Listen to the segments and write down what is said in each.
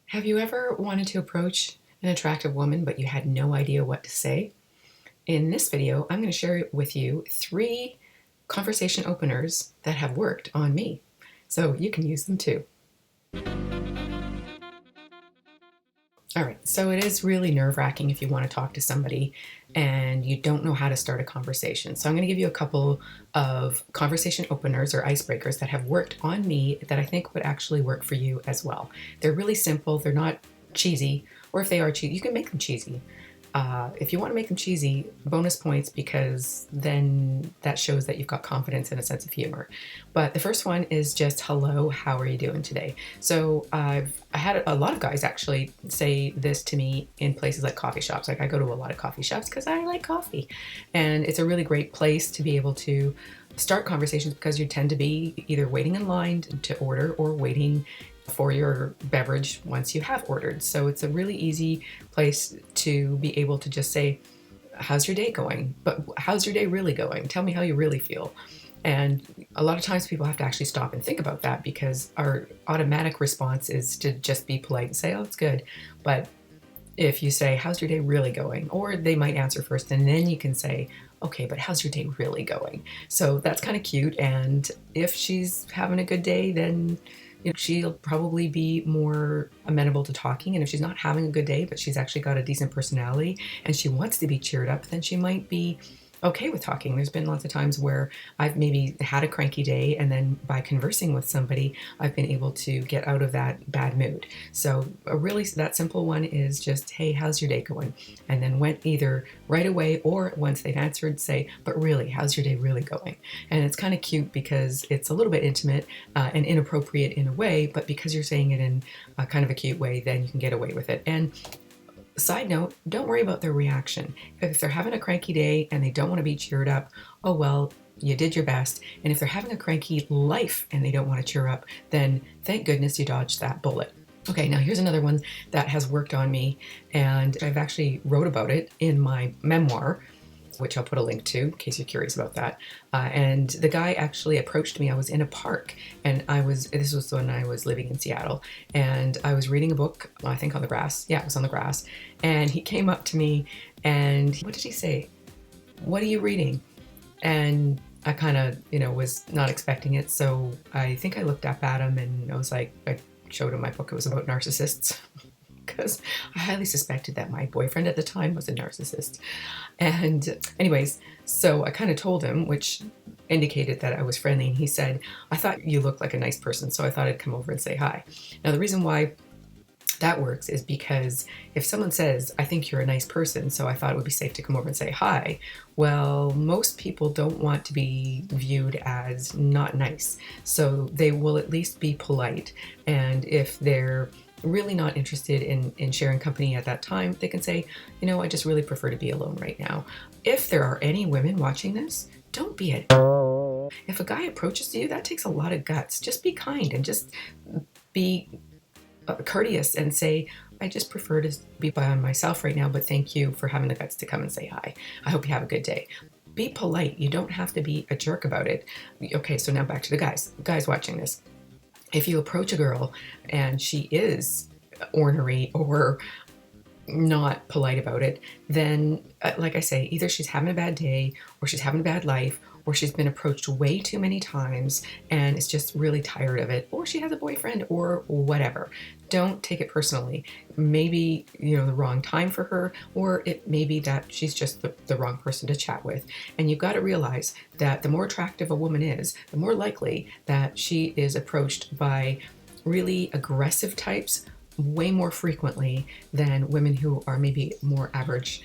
Have you ever wanted to approach an attractive woman, but you had no idea what to say? In this video, I'm going to share with you 3 conversation openers that have worked on me, so you can use them too. All right, so it is really nerve-wracking if you want to talk to somebody and you don't know how to start a conversation. So I'm going to give you a couple of conversation openers or icebreakers that have worked on me that I think would actually work for you as well. They're really simple, they're not cheesy, or if they are cheesy, you can make them cheesy. If you want to make them cheesy, bonus points, because then that shows that you've got confidence and a sense of humor. But the first one is just, hello, how are you doing today? So I had a lot of guys actually say this to me in places like coffee shops. Like I go to a lot of coffee shops because I like coffee. And it's a really great place to be able to start conversations because you tend to be either waiting in line to order or waiting for your beverage once you have ordered. So it's a really easy place to be able to just say, how's your day going? But how's your day really going? Tell me how you really feel. And a lot of times people have to actually stop and think about that because our automatic response is to just be polite and say, oh, it's good. But if you say, how's your day really going? Or they might answer first and then you can say, okay, but how's your day really going? So that's kind of cute. And if she's having a good day, then she'll probably be more amenable to talking. And if she's not having a good day, but she's actually got a decent personality and she wants to be cheered up, then she might be okay with talking. There's been lots of times where I've maybe had a cranky day and then by conversing with somebody, I've been able to get out of that bad mood. So really that simple one is just, hey, how's your day going? And then went either right away or once they've answered, say, but really, how's your day really going? And it's kind of cute because it's a little bit intimate and inappropriate in a way, but because you're saying it in kind of a cute way, then you can get away with it. And side note, don't worry about their reaction. If they're having a cranky day and they don't want to be cheered up, oh well, you did your best. And if they're having a cranky life and they don't want to cheer up, then thank goodness you dodged that bullet. Okay, now here's another one that has worked on me, and I've actually wrote about it in my memoir, which I'll put a link to in case you're curious about that. And the guy actually approached me. I was in a park and this was when I was living in Seattle, and I was reading a book, I think on the grass. Yeah, it was on the grass. And he came up to me and what did he say? What are you reading? And I kind of, was not expecting it. So I think I looked up at him and I showed him my book. It was about narcissists. Because I highly suspected that my boyfriend at the time was a narcissist. And anyways, so I kind of told him, which indicated that I was friendly, and he said, I thought you looked like a nice person, so I thought I'd come over and say hi. Now, the reason why that works is because if someone says, I think you're a nice person, so I thought it would be safe to come over and say hi, well, most people don't want to be viewed as not nice. So they will at least be polite. And if they're really not interested in sharing company at that time, they can say, I just really prefer to be alone right now. If there are any women watching this, don't be a if a guy approaches you, that takes a lot of guts. Just be kind and just be courteous and say, I just prefer to be by myself right now, but thank you for having the guts to come and say hi. I hope you have a good day. Be polite. You don't have to be a jerk about it. Okay, so now back to the guys watching this. If you approach a girl and she is ornery or not polite about it, then like I say, either she's having a bad day or she's having a bad life or she's been approached way too many times and is just really tired of it, or she has a boyfriend or whatever. Don't take it personally. Maybe, the wrong time for her, or it may be that she's just the wrong person to chat with. And you've got to realize that the more attractive a woman is, the more likely that she is approached by really aggressive types way more frequently than women who are maybe more average,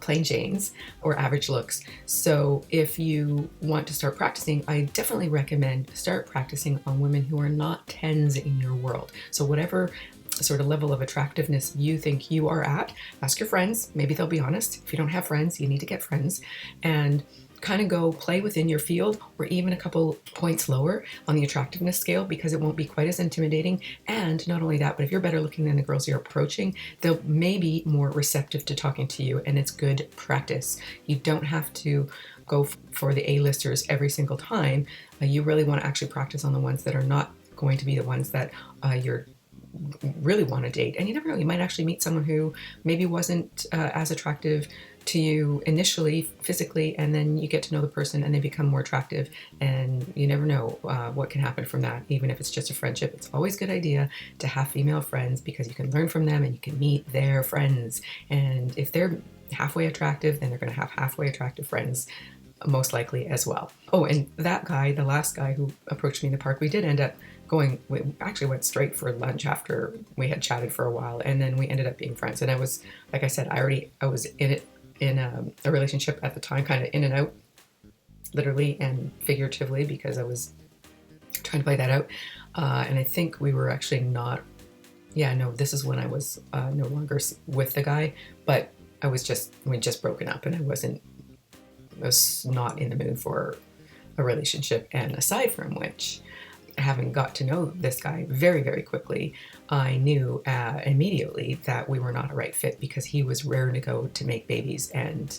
plain Janes or average looks. So if you want to start practicing, I definitely recommend start practicing on women who are not 10s in your world. So whatever sort of level of attractiveness you think you are at, ask your friends. Maybe they'll be honest. If you don't have friends, you need to get friends and kind of go play within your field, or even a couple points lower on the attractiveness scale, because it won't be quite as intimidating. And not only that, but if you're better looking than the girls you're approaching, they'll may be more receptive to talking to you, and it's good practice. You don't have to go for the A-listers every single time. You really want to actually practice on the ones that are not going to be the ones that you're really want to date. And you never know, you might actually meet someone who maybe wasn't as attractive to you initially physically, and then you get to know the person and they become more attractive, and you never know what can happen from that. Even if it's just a friendship, it's always a good idea to have female friends, because you can learn from them and you can meet their friends. And if they're halfway attractive, then they're going to have halfway attractive friends most likely as well. Oh, and that guy, the last guy who approached me in the park, we did end up we actually went straight for lunch after we had chatted for a while, and then we ended up being friends. And I was, like I said, I was in a relationship at the time, kind of in and out, literally and figuratively, because I was trying to play that out. And I think we were actually not, yeah, no, this is when I was no longer with the guy, but we'd just broken up, and I was not in the mood for a relationship. And aside from which, having got to know this guy very, very quickly, I knew immediately that we were not a right fit, because he was raring to go to make babies, and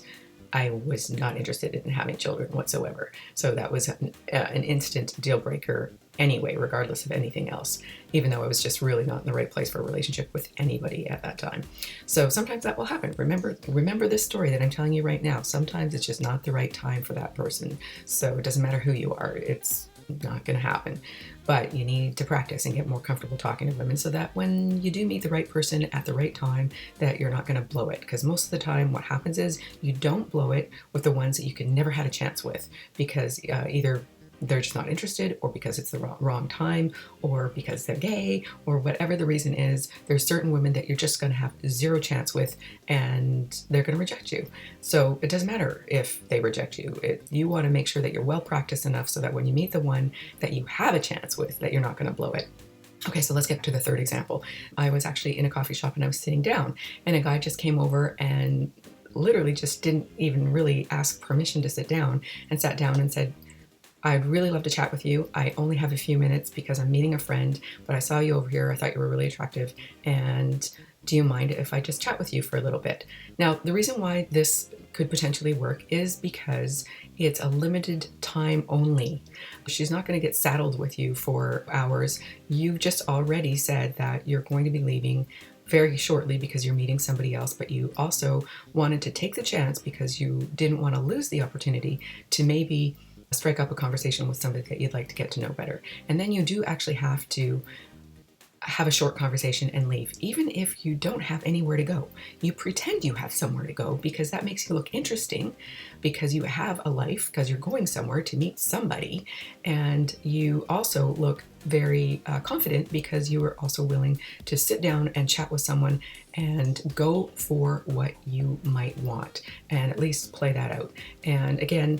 I was not interested in having children whatsoever. So that was an instant deal breaker anyway, regardless of anything else, even though I was just really not in the right place for a relationship with anybody at that time. So sometimes that will happen. Remember this story that I'm telling you right now. Sometimes it's just not the right time for that person. So it doesn't matter who you are. It's not going to happen. But you need to practice and get more comfortable talking to women, so that when you do meet the right person at the right time, that you're not going to blow it. Because most of the time what happens is you don't blow it with the ones that you can never had a chance with, because either they're just not interested, or because it's the wrong time, or because they're gay, or whatever the reason is. There's certain women that you're just going to have zero chance with, and they're going to reject you. So it doesn't matter if they reject you. You want to make sure that you're well practiced enough so that when you meet the one that you have a chance with, that you're not going to blow it. Okay, so let's get to the third example. I was actually in a coffee shop and I was sitting down, and a guy just came over and literally just didn't even really ask permission to sit down, and sat down and said, "I'd really love to chat with you. I only have a few minutes because I'm meeting a friend, but I saw you over here. I thought you were really attractive. And do you mind if I just chat with you for a little bit?" Now, the reason why this could potentially work is because it's a limited time only. She's not going to get saddled with you for hours. You've just already said that you're going to be leaving very shortly because you're meeting somebody else, but you also wanted to take the chance because you didn't want to lose the opportunity to maybe strike up a conversation with somebody that you'd like to get to know better. And then you do actually have to have a short conversation and leave, even if you don't have anywhere to go. You pretend you have somewhere to go because that makes you look interesting, because you have a life, because you're going somewhere to meet somebody. And you also look very confident because you are also willing to sit down and chat with someone and go for what you might want, and at least play that out. And again,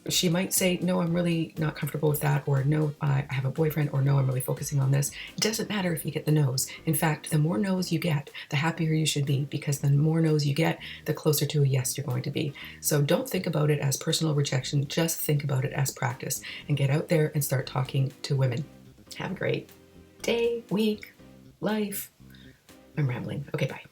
she might say, "No, I'm really not comfortable with that," or "No, I have a boyfriend," or "No, I'm really focusing on this." It doesn't matter if you get the no's. In fact, the more no's you get, the happier you should be, because the more no's you get, the closer to a yes you're going to be. So don't think about it as personal rejection. Just think about it as practice, and get out there and start talking to women. Have a great day, week, life. I'm rambling. Okay, bye.